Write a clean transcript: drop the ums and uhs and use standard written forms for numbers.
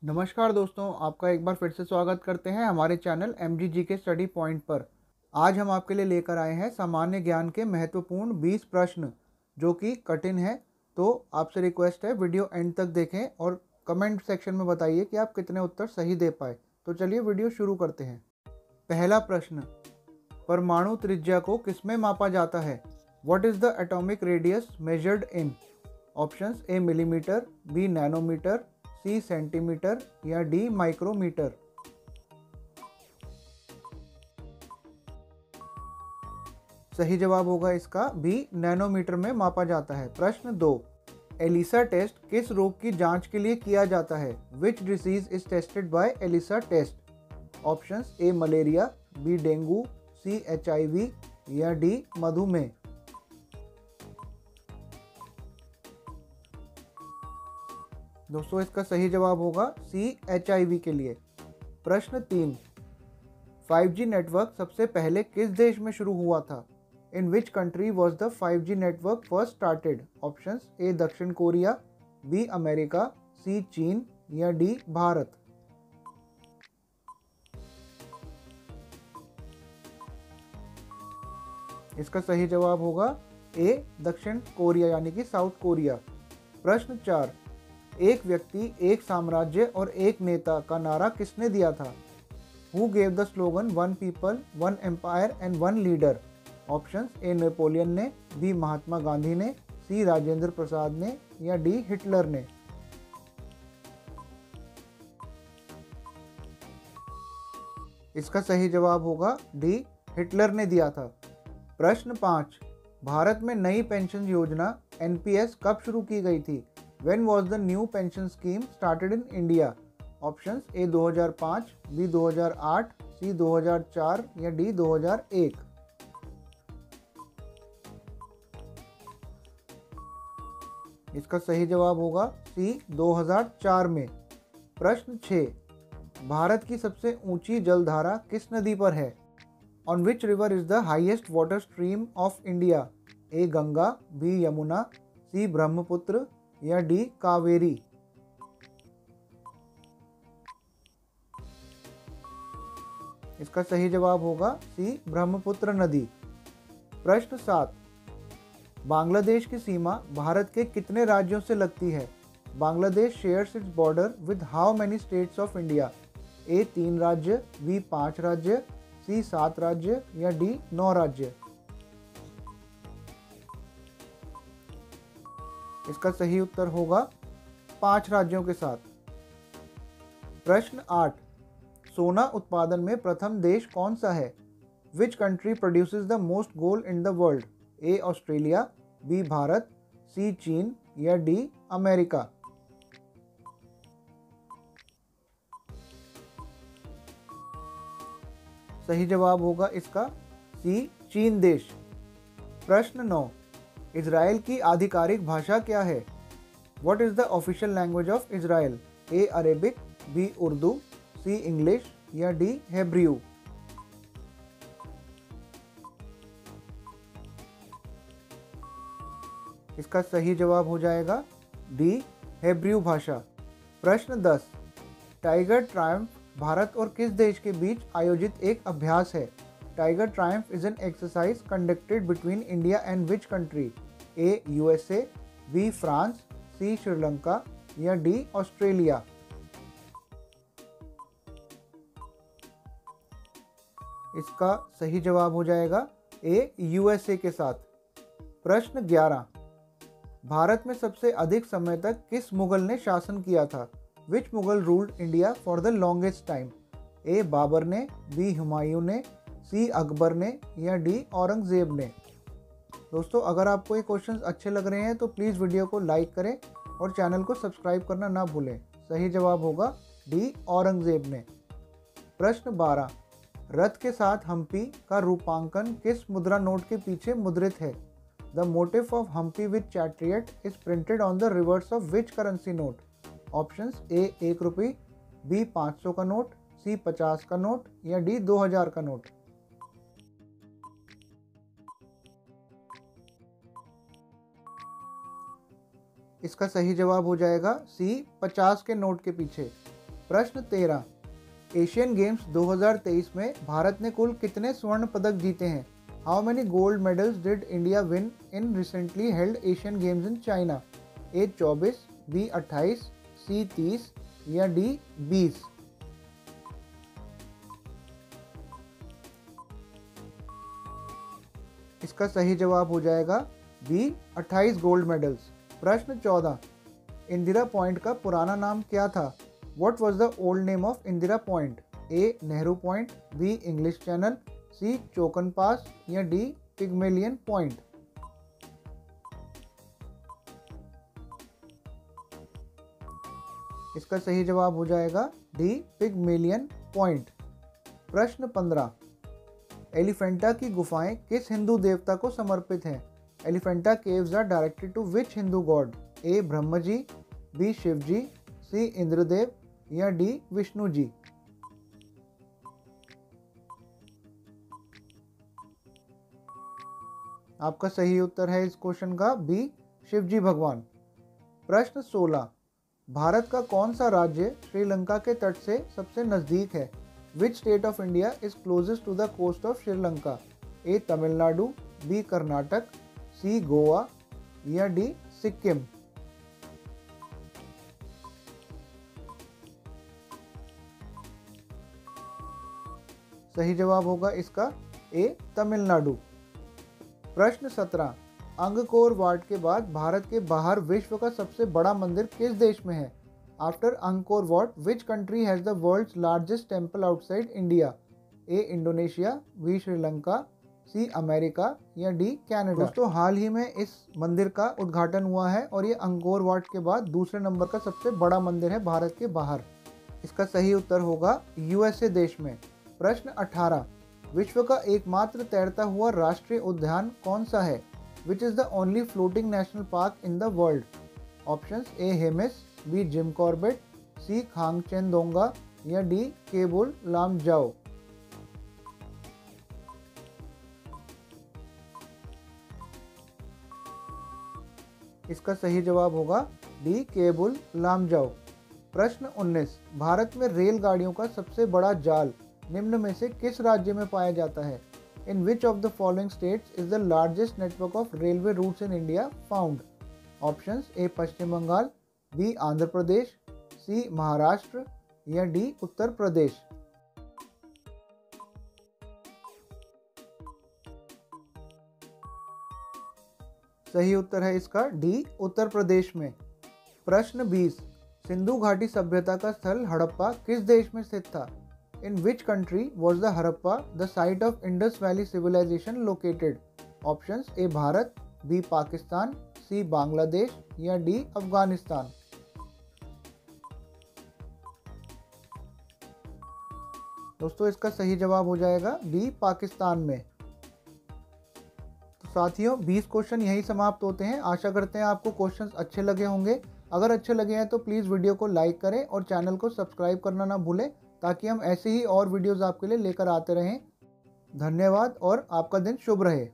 नमस्कार दोस्तों, आपका एक बार फिर से स्वागत करते हैं हमारे चैनल MGG के स्टडी पॉइंट पर। आज हम आपके लिए लेकर आए हैं सामान्य ज्ञान के महत्वपूर्ण 20 प्रश्न जो कि कठिन है। तो आपसे रिक्वेस्ट है वीडियो एंड तक देखें और कमेंट सेक्शन में बताइए कि आप कितने उत्तर सही दे पाए। तो चलिए वीडियो शुरू करते हैं। पहला प्रश्न, परमाणु त्रिज्या को किसमें मापा जाता है? What is the atomic radius measured in? Options A millimetre, B nanometre, C centimetre या डी माइक्रोमीटर। सही जवाब होगा इसका बी, नैनोमीटर में मापा जाता है। प्रश्न 2, एलिसा टेस्ट किस रोग की जांच के लिए किया जाता है? Which disease is tested by ELISA test? Options A malaria, B dengue, C HIV या डी मधुमेह। दोस्तों इसका सही जवाब होगा सी, HIV के लिए। प्रश्न 3, 5G नेटवर्क सबसे पहले किस देश में शुरू हुआ था? In which country was the 5G network first started? Options A दक्षिण कोरिया, बी अमेरिका, सी चीन या डी भारत। इसका सही जवाब होगा ए दक्षिण कोरिया यानी कि साउथ कोरिया। प्रश्न 4, एक व्यक्ति, एक साम्राज्य और एक नेता का नारा किसने दिया था? Who gave the slogan one people one empire and one leader? Options A Napoleon ने, बी महात्मा गांधी ने, सी राजेंद्र प्रसाद ने या डी हिटलर ने। इसका सही जवाब होगा डी, हिटलर ने दिया था। प्रश्न 5, भारत में नई पेंशन योजना NPS कब शुरू की गई थी? When was the new pension scheme started in India? Options A 2005, B 2008, C 2004 या D 2001। इसका सही जवाब होगा C 2004 में। प्रश्न 6, भारत की सबसे ऊंची जलधारा किस नदी पर है? On which river is the highest water stream of India? A Ganga, B Yamuna, C Brahmaputra या डी कावेरी। इसका सही जवाब होगा सी ब्रह्मपुत्र नदी। प्रश्न 7, बांग्लादेश की सीमा भारत के कितने राज्यों से लगती है? Bangladesh shares its border with how many states of India? A 3 राज्य, बी 5 राज्य, सी 7 राज्य या डी 9 राज्य। इसका सही उत्तर होगा 5 राज्यों के साथ। प्रश्न 8, सोना उत्पादन में प्रथम देश कौन सा है? Which country produces the most gold in the world? A Australia, B Bharat, C चीन या डी अमेरिका। सही जवाब होगा इसका सी, चीन देश। प्रश्न 9, इजराइल की आधिकारिक भाषा क्या है? What is the official language of Israel? A Arabic, B Urdu, C English या डी हेब्रियू। इसका सही जवाब हो जाएगा डी, हेब्रियू भाषा। प्रश्न 10, टाइगर ट्रायम्फ भारत और किस देश के बीच आयोजित एक अभ्यास है? Tiger Triumph is an exercise conducted between India and which country? A USA, B France, C Sri Lanka या डी ऑस्ट्रेलिया। इसका सही जवाब हो जाएगा ए USA के साथ। प्रश्न 11, भारत में सबसे अधिक समय तक किस मुगल ने शासन किया था? Which Mughal ruled India for the longest time? A Babur ने, बी हुमायूं ने, सी अकबर ने या डी औरंगजेब ने। दोस्तों अगर आपको ये क्वेश्चंस अच्छे लग रहे हैं तो प्लीज़ वीडियो को लाइक करें और चैनल को सब्सक्राइब करना ना भूलें। सही जवाब होगा डी, औरंगजेब ने। प्रश्न 12, रथ के साथ हम्पी का रूपांकन किस मुद्रा नोट के पीछे मुद्रित है? The motive of Hampi with chariot is printed on the reverse of which currency note? Options A 1 रुपये, बी 500 का नोट, सी 50 का नोट या डी 2000 का नोट। इसका सही जवाब हो जाएगा सी, 50 के नोट के पीछे। प्रश्न 13, एशियन गेम्स 2023 में भारत ने कुल कितने स्वर्ण पदक जीते हैं? How many gold medals did India win in recently held Asian Games in China? A 24, B 28, C 30 या डी 20? इसका सही जवाब हो जाएगा बी 28 गोल्ड मेडल्स। प्रश्न 14, इंदिरा पॉइंट का पुराना नाम क्या था? What was the old name of Indira point? A Nehru point, B English Channel, C चोकन पास या डी पिग्मेलियन पॉइंट? इसका सही जवाब हो जाएगा डी पिग्मेलियन पॉइंट। प्रश्न 15, एलिफेंटा की गुफाएं किस हिंदू देवता को समर्पित हैं? Elephanta caves are directed to which Hindu god? A Brahma ji, B Shiv ji, C Indradev या डी विष्णु जी? आपका सही उत्तर है इस क्वेश्चन का बी शिव जी भगवान। प्रश्न 16, भारत का कौन सा राज्य श्रीलंका के तट से सबसे नजदीक है? Which state of India is closest to the coast of Sri Lanka? A Tamil Nadu, B Karnataka, C Goa या डी सिक्किम? सही जवाब होगा इसका ए तमिलनाडु। प्रश्न 17, अंगकोर वाट के बाद भारत के बाहर विश्व का सबसे बड़ा मंदिर किस देश में है? After Angkor Wat which country has the world's largest temple outside India? A Indonesia, B Sri Lanka, C America या डी कनाडा? दोस्तों हाल ही में इस मंदिर का उद्घाटन हुआ है और ये अंगकोर वाट के बाद दूसरे नंबर का सबसे बड़ा मंदिर है भारत के बाहर। इसका सही उत्तर होगा यूएसए देश में। प्रश्न 18, विश्व का एकमात्र तैरता हुआ राष्ट्रीय उद्यान कौन सा है? Which is the only floating national park in the world? Options A Hemis, B Jim Corbett, C Khangchendzonga या डी केबुल लामजाओ? इसका सही जवाब होगा डी केबुल लामजाओ। प्रश्न 19, भारत में रेलगाड़ियों का सबसे बड़ा जाल निम्न में से किस राज्य में पाया जाता है? In which of the following states is the largest network of railway routes in India found? Options A Paschim Bengal, B Andhra Pradesh, C Maharashtra या डी उत्तर प्रदेश? सही उत्तर है इसका डी उत्तर प्रदेश में। प्रश्न 20, सिंधु घाटी सभ्यता का स्थल हड़प्पा किस देश में स्थित था? In which country was the Harappa the site of Indus Valley Civilization located? Options A Bharat, B Pakistan, C Bangladesh या D अफगानिस्तान? दोस्तों इसका सही जवाब हो जाएगा D पाकिस्तान में। तो साथियों 20 क्वेश्चन यही समाप्त होते हैं। आशा करते हैं आपको क्वेश्चंस अच्छे लगे होंगे। अगर अच्छे लगे हैं तो प्लीज़ वीडियो को लाइक करें और चैनल को सब्सक्राइब करना ना भूलें, ताकि हम ऐसे ही और वीडियोस आपके लिए लेकर आते रहें। धन्यवाद और आपका दिन शुभ रहे।